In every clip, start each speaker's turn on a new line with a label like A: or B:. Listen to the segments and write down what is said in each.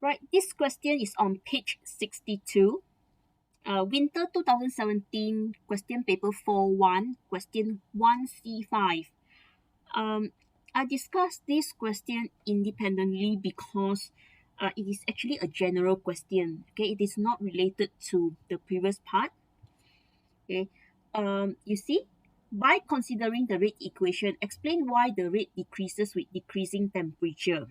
A: Right, this question is on page 62. Winter 2017 question paper 41, question 1C5. I discussed this question independently because it is actually a general question. Okay, it is not related to the previous part. Okay, you see, by considering the rate equation, explain why the rate decreases with decreasing temperature.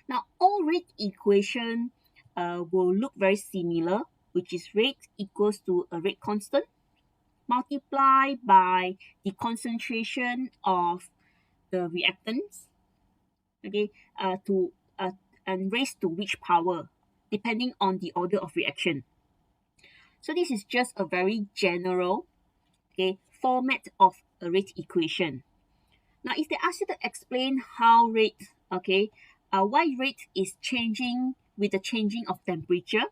A: Now, all rate equation will look very similar, which is rate equals to a rate constant multiplied by the concentration of the reactants, okay, and raised to which power, depending on the order of reaction. So this is just a very general, okay, format of a rate equation. Now, if they ask you to explain how rate, okay, why rate is changing with the changing of temperature,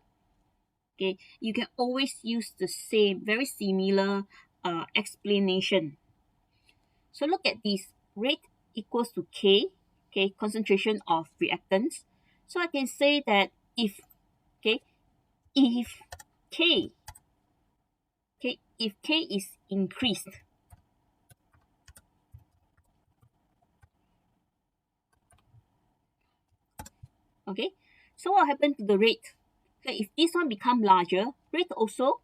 A: okay, you can always use the same, very similar explanation. So look at this, rate equals to K, okay, concentration of reactants. So I can say that if, okay, if K, okay, if K is increased, okay, so what happened to the rate? Okay, if this one become larger, rate also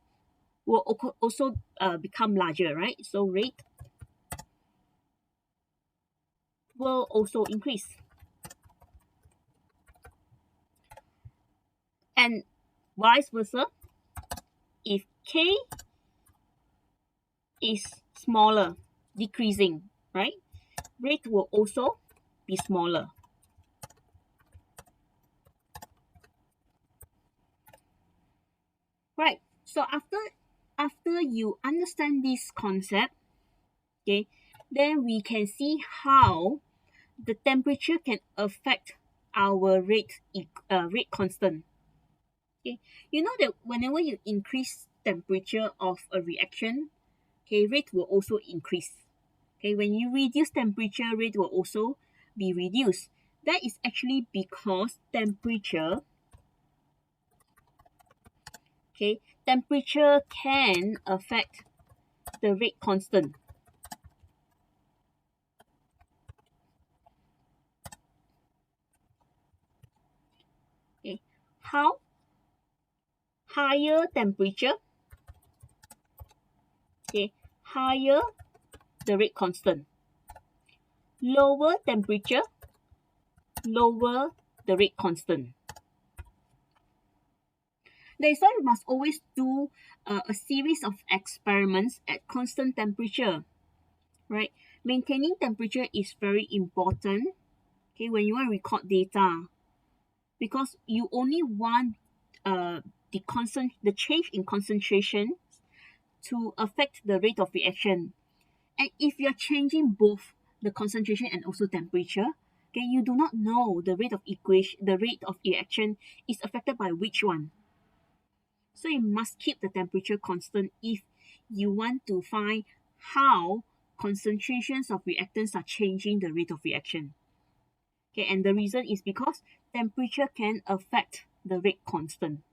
A: will also become larger, right? So rate will also increase. And vice versa, if K is smaller, decreasing, right? Rate will also be smaller. Right, so after you understand this concept, okay, then we can see how the temperature can affect our rate constant. Okay, you know that whenever you increase temperature of a reaction, okay, rate will also increase. Okay, when you reduce temperature, rate will also be reduced. That is actually because temperature, okay, temperature can affect the rate constant. Okay, how? Higher temperature, okay, higher the rate constant. Lower temperature, lower the rate constant. That is why we must always do a series of experiments at constant temperature, right? Maintaining temperature is very important, okay, when you want to record data, because you only want the change in concentration to affect the rate of reaction. And if you're changing both the concentration and also temperature, okay, you do not know the rate of reaction is affected by which one. So you must keep the temperature constant if you want to find how concentrations of reactants are changing the rate of reaction. Okay, and the reason is because temperature can affect the rate constant.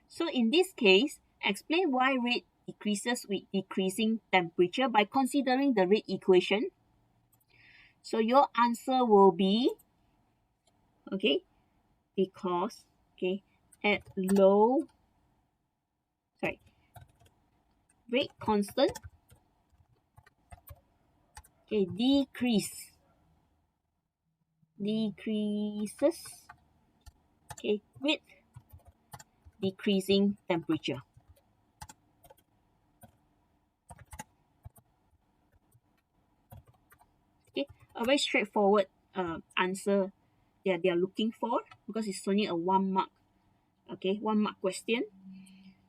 A: So in this case, explain why rate decreases with decreasing temperature by considering the rate equation. So your answer will be, okay, because, okay, at low, sorry, rate constant, okay, decreases, okay, with decreasing temperature. Okay, a very straightforward answer they are looking for, because it's only a 1 mark, okay, 1 mark question.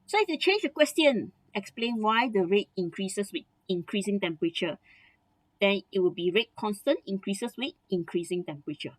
A: So if you change the question, explain why the rate increases with increasing temperature, then it will be rate constant increases with increasing temperature.